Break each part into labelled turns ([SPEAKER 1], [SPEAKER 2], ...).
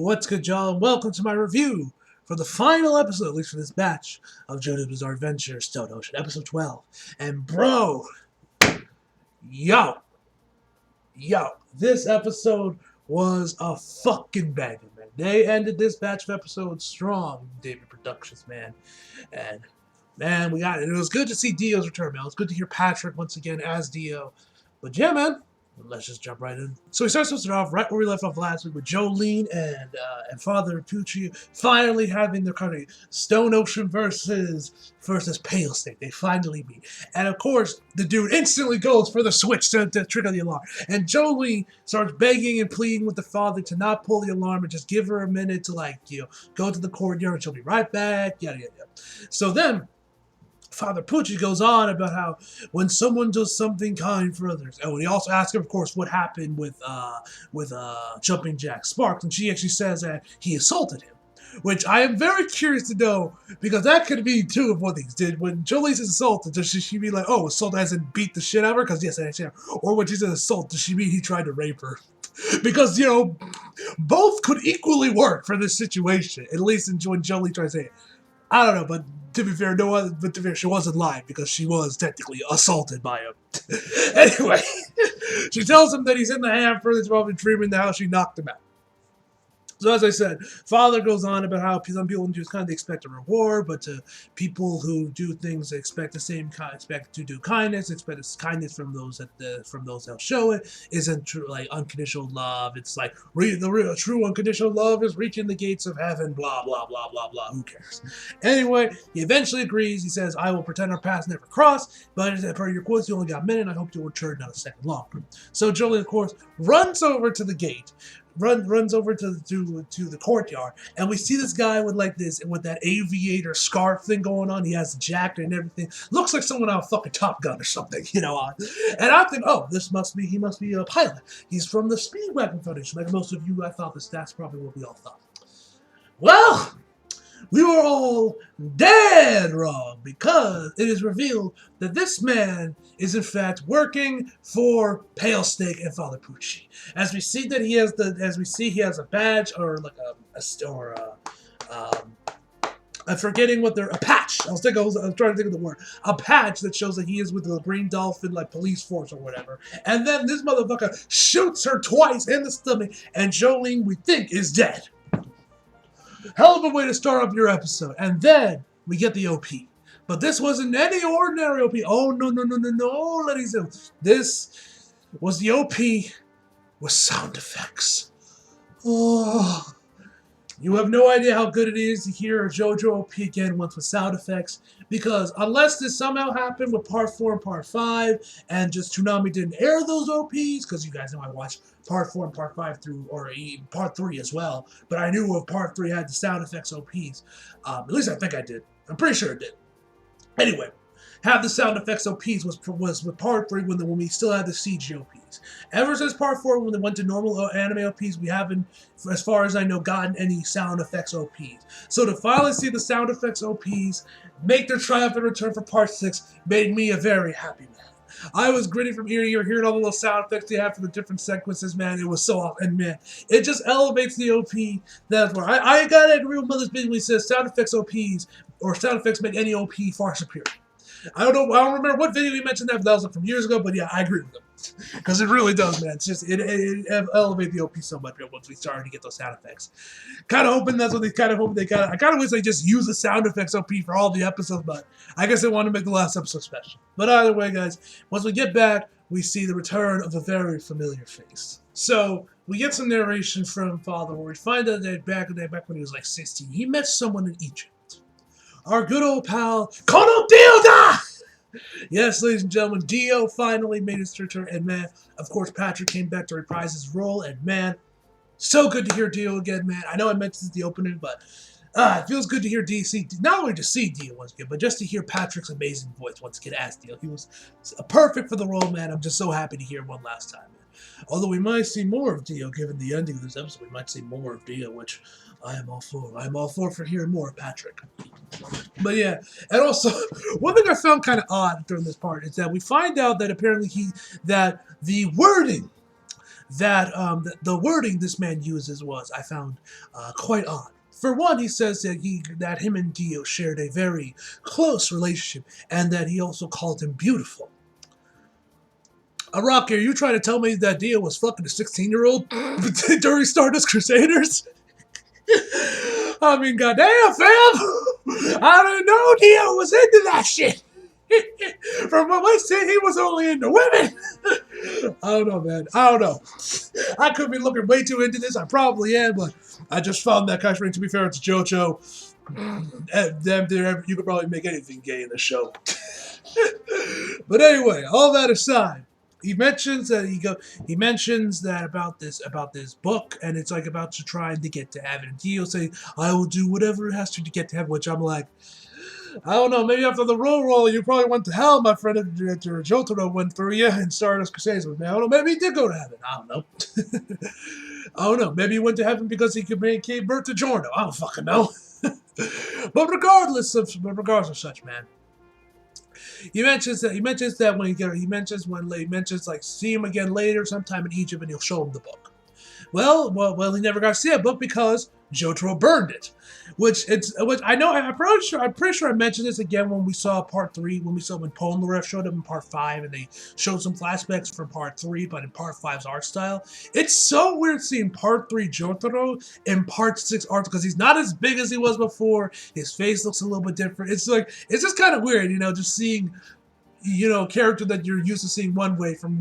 [SPEAKER 1] What's good, y'all, and welcome to my review for the final episode, at least for this batch, of JoJo's Bizarre Adventure Stone Ocean, episode 12. And bro, yo, this episode was a fucking banger, man. They ended this batch of episodes strong, David Productions, man. And man, we got it. It was good to see Dio's return, man. It was good to hear Patrick once again as Dio. But yeah, man, let's just jump right in. So we start off right where we left off last week with Jolene and Father Pucci finally having their kind of Stone Ocean versus Pale Snake. They finally meet. And of course, the dude instantly goes for the switch to trigger the alarm. And Jolene starts begging and pleading with the father to not pull the alarm and just give her a minute to go to the courtyard and she'll be right back, yada yada yada. So then Father Pucci goes on about how when someone does something kind for others, and when he also asks him, of course, what happened with Jumping Jack Sparks, and she actually says that he assaulted him, which I am very curious to know, because that could be two of what things did. When Jolie says assaulted, does she be like, oh, assault as in beat the shit out of her? Because yes, I understand. Or when she says assault, does she mean he tried to rape her? Because, both could equally work for this situation, at least when Jolie tries to say it. I don't know, but to be fair, she wasn't lying because she was technically assaulted by him. Anyway, she tells him that he's in the hamper that's probably dreaming how she knocked him out. So as I said, Father goes on about how some people just kind of expect a reward, but to people who do things, they expect the same kind, expect to do kindness, expect kindness from those that show it. Isn't true, like unconditional love. It's like the real true unconditional love is reaching the gates of heaven. Blah blah blah blah blah. Who cares? Anyway, he eventually agrees. He says, "I will pretend our paths never crossed, but per your quotes, you only got a minute. I hope you'll return not a second longer." So Jolie, of course, runs over to the gate. Runs over to the courtyard, and we see this guy with that aviator scarf thing going on. He has a jacket and everything. Looks like someone out of fucking Top Gun or something, And I think, oh, he must be a pilot. He's from the Speedwagon Foundation, like most of you. I thought that's probably what we all thought. Well, we were all dead wrong, because it is revealed that this man is in fact working for Pale Snake and Father Pucci. As we see that he has a badge, or like I'm forgetting what a patch. I was trying to think of the word. A patch that shows that he is with the Green Dolphin police force or whatever. And then this motherfucker shoots her twice in the stomach, and Jolene, we think, is dead. Hell of a way to start up your episode. And then we get the OP. But this wasn't any ordinary OP. Oh, no, ladies and gentlemen. This was the OP with sound effects. Oh, you have no idea how good it is to hear a JoJo OP again once with sound effects. Because unless this somehow happened with Part 4 and Part 5, and just Toonami didn't air those OPs, because you guys know I watched Part 4 and Part 5 or even Part 3 as well, but I knew if Part 3 had the sound effects OPs. At least I think I did. I'm pretty sure it did. Anyway, have the sound effects OPs was with Part 3 when we still had the CG OPs. Ever since Part 4, when they went to normal anime OPs, we haven't, as far as I know, gotten any sound effects OPs. So to finally see the sound effects OPs make their triumphant return for Part 6 made me a very happy man. I was grinning from ear to ear, hearing all the little sound effects they have for the different sequences, man. It was so awesome. And man, it just elevates the OP. That's where I gotta agree with Mother's Big when he says sound effects OPs, or sound effects make any OP far superior. I don't remember what video he mentioned that, but that was from years ago, but yeah, I agree with him. Because it really does, man. It's just, it elevates the OP so much once we started to get those sound effects. Kind of hoping that's what I kind of wish they just use the sound effects OP for all the episodes, but I guess they want to make the last episode special. But either way, guys, once we get back, we see the return of a very familiar face. So we get some narration from Father, where we find out that back when he was like 16, he met someone in Egypt. Our good old pal, Kono Dilda! Yes, ladies and gentlemen, Dio finally made his return, and man, of course, Patrick came back to reprise his role, and man, so good to hear Dio again, man. I know I mentioned the opening, but it feels good to hear DC, not only to see Dio once again, but just to hear Patrick's amazing voice once again as Dio. He was perfect for the role, man. I'm just so happy to hear one last time, man. Although we might see more of Dio, given the ending of this episode, we might see more of Dio, which I am all for. I'm all for hearing more of Patrick. But yeah, and also, one thing I found kind of odd during this part is that we find out that apparently that the wording that the wording this man uses was, I found quite odd. For one, he says that him and Dio shared a very close relationship, and that he also called him beautiful. Rocky, are you trying to tell me that Dio was fucking a 16-year-old during Stardust Crusaders? I mean, goddamn, fam! I didn't know Dio was into that shit. From what we see, he was only into women. I don't know, man. I don't know. I could be looking way too into this. I probably am, but I just found that kind of strange. To be fair, it's JoJo. You could probably make anything gay in the show. But anyway, all that aside, he mentions that about this book, and it's like about to try to get to heaven. And Dio say, "I will do whatever it has to get to heaven," which I'm like, I don't know. Maybe after the roll, you probably went to hell, my friend. After Jotaro went through you and Stardust Crusades with me. I don't know. Maybe he did go to heaven. I don't know. I don't know. Maybe he went to heaven because he could make birth to Giorno. I don't fucking know. But regardless of such, man. He mentions like see him again later, sometime in Egypt, and he'll show him the book. Well, he never got to see a book because Jotaro burned it. Which I know. I'm pretty sure I mentioned this again when we saw part 3. When Polnareff showed up in part 5, and they showed some flashbacks from part 3, but in part 5's art style. It's so weird seeing part 3 Jotaro in part 6 art, because he's not as big as he was before. His face looks a little bit different. It's just kind of weird, just seeing, character that you're used to seeing one way from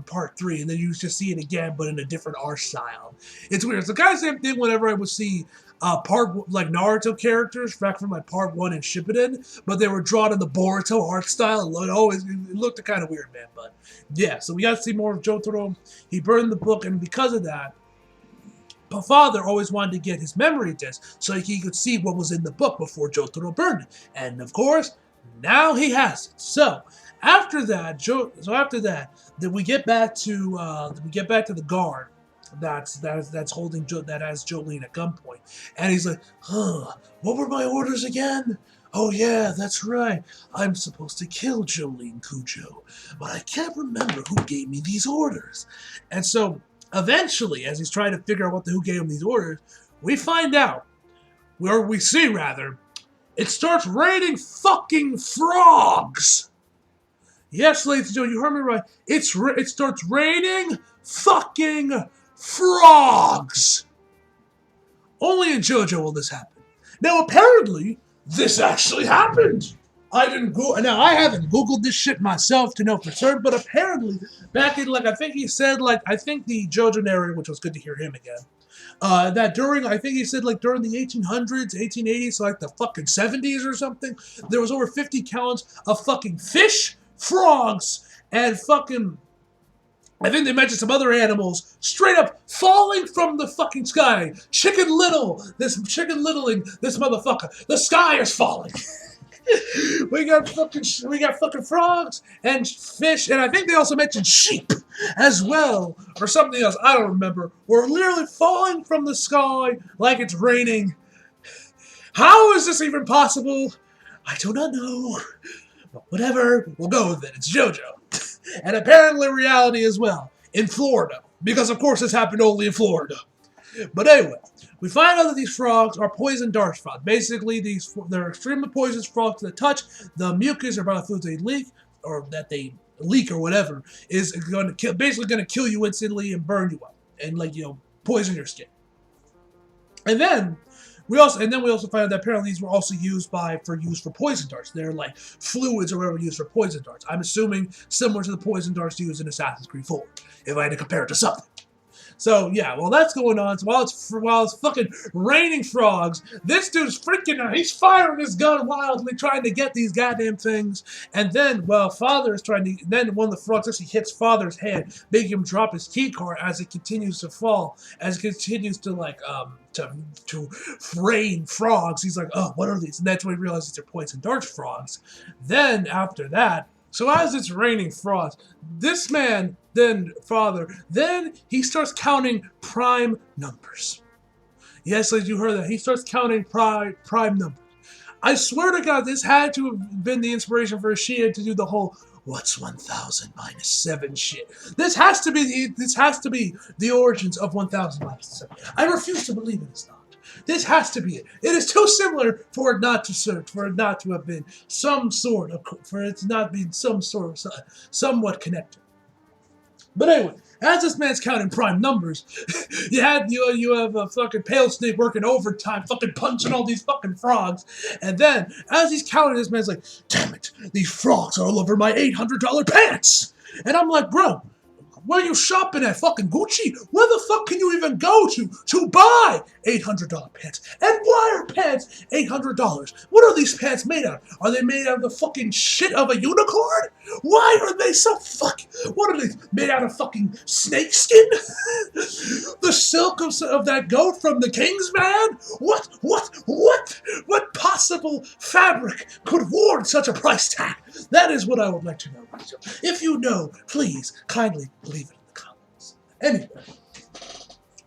[SPEAKER 1] part 3, and then you just see it again, but in a different art style. It's weird. It's the kind of same thing whenever I would see like Naruto characters back from like part 1 in Shippuden, but they were drawn in the Boruto art style. It looked kind of weird, man. But yeah, so we got to see more of Jotaro. He burned the book, and because of that, my father always wanted to get his memory disc so he could see what was in the book before Jotaro burned it. And of course, now he has it. So after that, then we get back to the guard that has Jolene at gunpoint, and he's like, what were my orders again? Oh yeah, that's right. I'm supposed to kill Jolene Cujo, but I can't remember who gave me these orders. And so eventually, as he's trying to figure out who gave him these orders, we find out, it starts raining fucking frogs. Yes, ladies and gentlemen, you heard me right. It starts raining fucking frogs. Only in JoJo will this happen. Now, apparently, this actually happened. I haven't Googled this shit myself to know for certain, but apparently, back in, I think the JoJo narrator, which was good to hear him again, that during the 1800s, 1880s, so the fucking 70s or something, there was over 50 counts of fucking fish, frogs, and fucking, I think they mentioned some other animals straight up falling from the fucking sky. Chicken Littling, this motherfucker. The sky is falling. We got fucking frogs and fish, and I think they also mentioned sheep as well, or something else. I don't remember. We're literally falling from the sky like it's raining. How is this even possible? I do not know. But whatever, we'll go with it. It's JoJo. And apparently reality as well, in Florida. Because of course this happened only in Florida. But anyway, we find out that these frogs are poison dart frogs. Basically, they're extremely poisonous frogs that touch the mucus or biofluids they leak, or that they leak or whatever, is going to kill you instantly and burn you up. And poison your skin. And then we also find out that apparently these were also used for poison darts. They're like fluids or whatever used for poison darts. I'm assuming similar to the poison darts used in Assassin's Creed 4, if I had to compare it to something. So yeah, while that's going on, so while it's fucking raining frogs, this dude's freaking out. He's firing his gun wildly, trying to get these goddamn things. And then, one of the frogs actually hits Father's head, making him drop his key card as it continues to fall, as it continues to to rain frogs. He's like, oh, what are these? And that's when he realizes they're poison dart frogs. Then after that, so as it's raining frogs, this man, then he starts counting prime numbers. Yes, as you heard that, he starts counting prime numbers. I swear to God, this had to have been the inspiration for Ishida to do the whole What's 1,000 minus 7 shit? This has to be the origins of 1,000 minus 7. I refuse to believe it is not. This has to be it. It is too similar for it not to have been some sort of, for it to not be some sort of, somewhat connected. But anyway, as this man's counting prime numbers, you have a fucking pale snake working overtime, fucking punching all these fucking frogs, and then as he's counting, this man's like, "Damn it, these frogs are all over my $800 pants," and I'm like, bro. Where are you shopping at? Fucking Gucci? Where the fuck can you even go to buy $800 pants? And why are pants $800? What are these pants made out of? Are they made out of the fucking shit of a unicorn? Why are they so fucking... What are they made out of fucking snake skin? The silk of that goat from the king's man? What possible fabric could warrant such a price tag? That is what I would like to know. If you know, please kindly leave it in the comments. Anyway,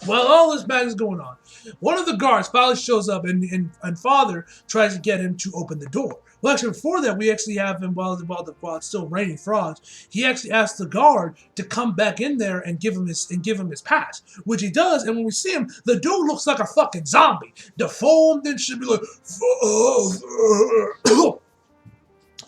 [SPEAKER 1] while all this bad is going on, one of the guards finally shows up and Father tries to get him to open the door. Well, actually, before that, we actually have him, while it's still raining frogs, he actually asks the guard to come back in there and give him his pass, which he does. And when we see him, the dude looks like a fucking zombie, deformed and should be like, Father.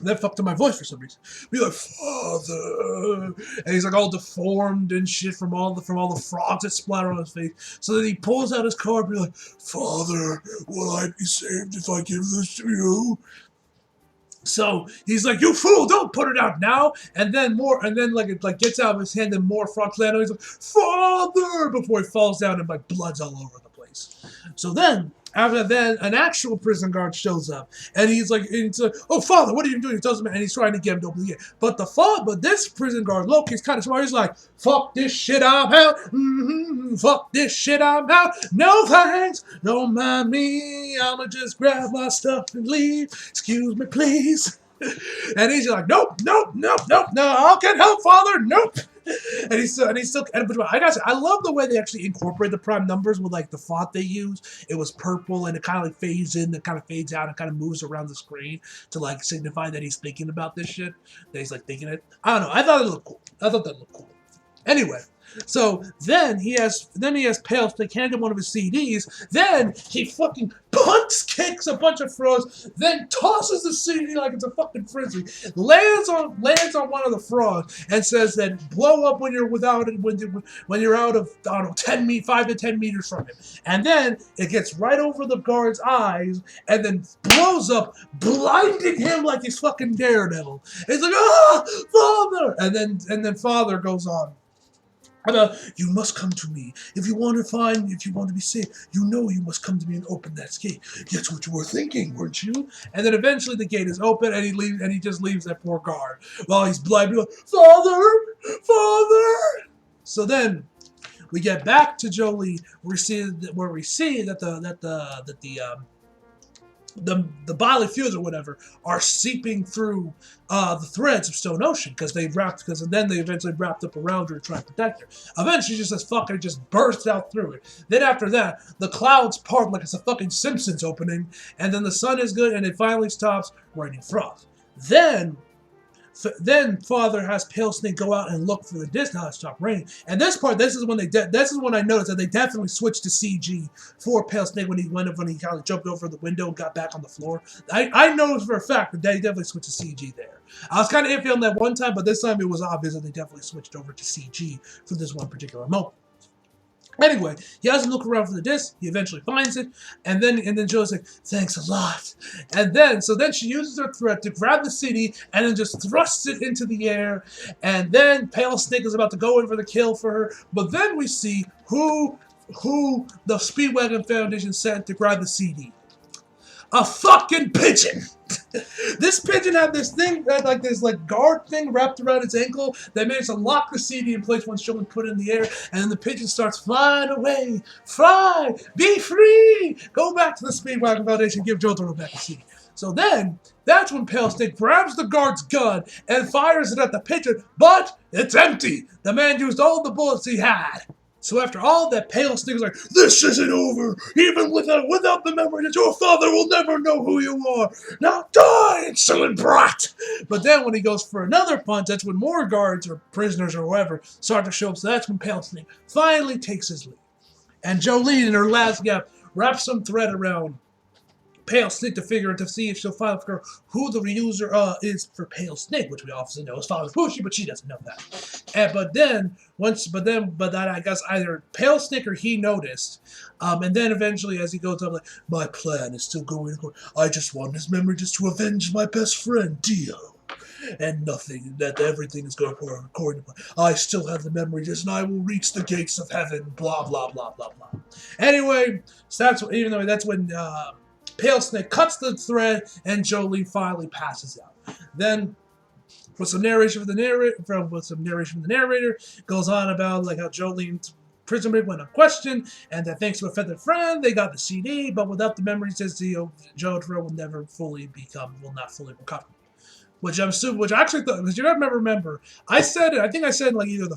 [SPEAKER 1] That fucked up my voice for some reason. Be like, Father, and he's like all deformed and shit from all the frogs that splatter on his face. So then he pulls out his card and be like, Father, will I be saved if I give this to you? So he's like, you fool, don't put it out now. And then it gets out of his hand and more frogs land on him. He's like, Father, before he falls down and like blood's all over the place. So then, after that, an actual prison guard shows up, and he's like, "Oh, Father, what are you doing?" He tells him, and he's trying to get him to open the gate. But this prison guard, Loki's kind of smart. He's like, "Fuck this shit, I'm out. Fuck this shit, I'm out. No thanks, don't mind me. I'ma just grab my stuff and leave. Excuse me, please." And he's like, "Nope, no, I can't help, Father. Nope." And he's still. I gotta say, I love the way they actually incorporate the prime numbers with like the font they use. It was purple, and it kind of like fades in, and kind of fades out, and kind of moves around the screen to like signify that he's thinking about this shit. That he's like thinking it. I don't know. I thought that looked cool. Anyway. So then he has Pale Snake hand him one of his CDs. Then he fucking kicks a bunch of frogs. Then tosses the CD like it's a fucking frisbee. Lands on one of the frogs and says that blow up when you're out of 5 to 10 meters from him. And then it gets right over the guard's eyes and then blows up, blinding him like he's fucking Daredevil. It's like, Father! And then Father goes on. You must come to me. If you want to be safe, you must come to me and open that gate. That's what you were thinking, weren't you? And then eventually the gate is open and he just leaves that poor guard while he's blind. Like, Father! So then we get back to Jolie where we see that the bodily fluids or whatever are seeping through the threads of Stone Ocean because then they eventually wrapped up around her to try to protect her. Eventually, she just says fuck it, and just bursts out through it. Then after that, the clouds part like it's a fucking Simpsons opening, and then the sun is good, and it finally stops raining frost. Then Father has Pale Snake go out and look for the distance how it stopped raining. And this is when I noticed that they definitely switched to CG for Pale Snake when he kind of jumped over the window and got back on the floor. I noticed for a fact that they definitely switched to CG there. I was kind of iffy on that one time, but this time it was obvious that they definitely switched over to CG for this one particular moment. Anyway, he has to look around for the disc. He eventually finds it, and then Joe's like, "Thanks a lot." And then she uses her threat to grab the CD and then just thrusts it into the air. And then Pale Snake is about to go in for the kill for her, but then we see who the Speedwagon Foundation sent to grab the CD. A fucking pigeon. This pigeon had this guard thing wrapped around its ankle that managed to lock the CD in place once someone put it in the air, and then the pigeon starts flying away. Fly! Be free! Go back to the Speedwagon Foundation, give JoJo back the CD. So then, that's when Pale Snake grabs the guard's gun and fires it at the pigeon, but it's empty. The man used all the bullets he had. So after all that, Pale Snake is like, "This isn't over. Even without the memory that your father will never know who you are. Now die, insolent brat!" But then when he goes for another punch, that's when more guards or prisoners or whoever start to show up. So that's when Pale Snake finally takes his leave. And Jolene, in her last gap, wraps some thread around Pale Snake to see if she'll finally figure out who the user is for Pale Snake, which we obviously know is Father Pushy, but she doesn't know that. But then I guess either Pale Snake or he noticed, and then eventually as he goes up, like, my plan is still going. I just want his memory just to avenge my best friend Dio. And that everything is going according to plan. I still have the memories, and I will reach the gates of heaven. Blah blah blah blah blah. Anyway, so that's when Pale Snake cuts the thread, and Jolene finally passes out. Then, with some narration from the narrator, goes on about like how Jolene's prison break went unquestioned, and that thanks to a feathered friend, they got the CD, but without the memories, JoJo will not fully recover. Which I'm assuming, which I actually thought, because you gotta remember, I think I said like either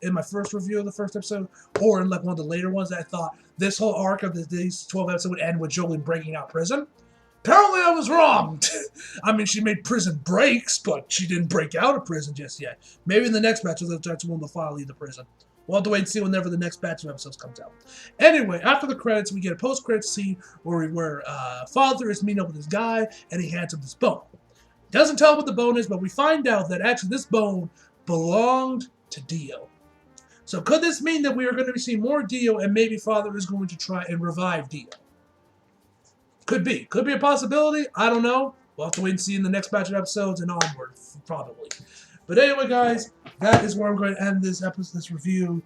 [SPEAKER 1] in my first review of the first episode, or in like one of the later ones, that I thought this whole arc of these 12 episodes would end with Jolene breaking out prison. Apparently I was wrong. I mean, she made prison breaks, but she didn't break out of prison just yet. Maybe in the next batch, that's when they'll finally leave the prison. We'll have to wait and see whenever the next batch of episodes comes out. Anyway, after the credits, we get a post-credits scene where Father is meeting up with this guy, and he hands him this bone. Doesn't tell what the bone is, but we find out that actually this bone belonged to Dio. So could this mean that we are going to be seeing more Dio, and maybe Father is going to try and revive Dio? Could be. Could be a possibility. I don't know. We'll have to wait and see in the next batch of episodes and onward, probably. But anyway, guys, that is where I'm going to end this review.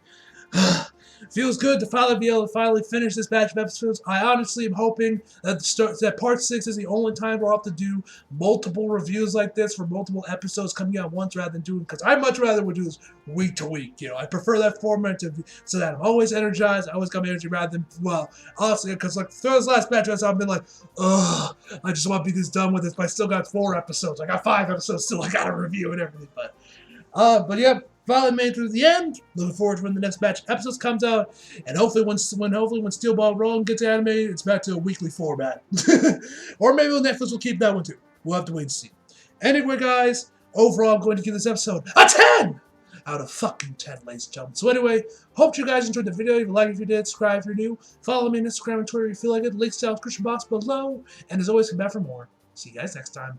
[SPEAKER 1] Feels good to be able to finish this batch of episodes. I honestly am hoping that part 6 is the only time we'll have to do multiple reviews like this for multiple episodes coming out once rather than doing, because I much rather would do this week to week. You know, I prefer that format so that I'm always energized. I always come energy rather than, well, honestly, because like through this last batch of episodes, I've been like, ugh, I just want to be this done with this, but I still got 4 episodes. I got 5 episodes still I got to review and everything, but yeah. Finally made it through the end. Looking forward to when the next batch of episodes comes out, and hopefully when Steel Ball Run gets animated, it's back to a weekly format. Or maybe Netflix will keep that one too. We'll have to wait and see. Anyway, guys, overall, I'm going to give this episode a 10 out of fucking 10, ladies and gentlemen. So anyway, hope you guys enjoyed the video. If you like it, if you did, subscribe if you're new. Follow me on Instagram and Twitter if you feel like it. Links down in the description box below. And as always, come back for more. See you guys next time.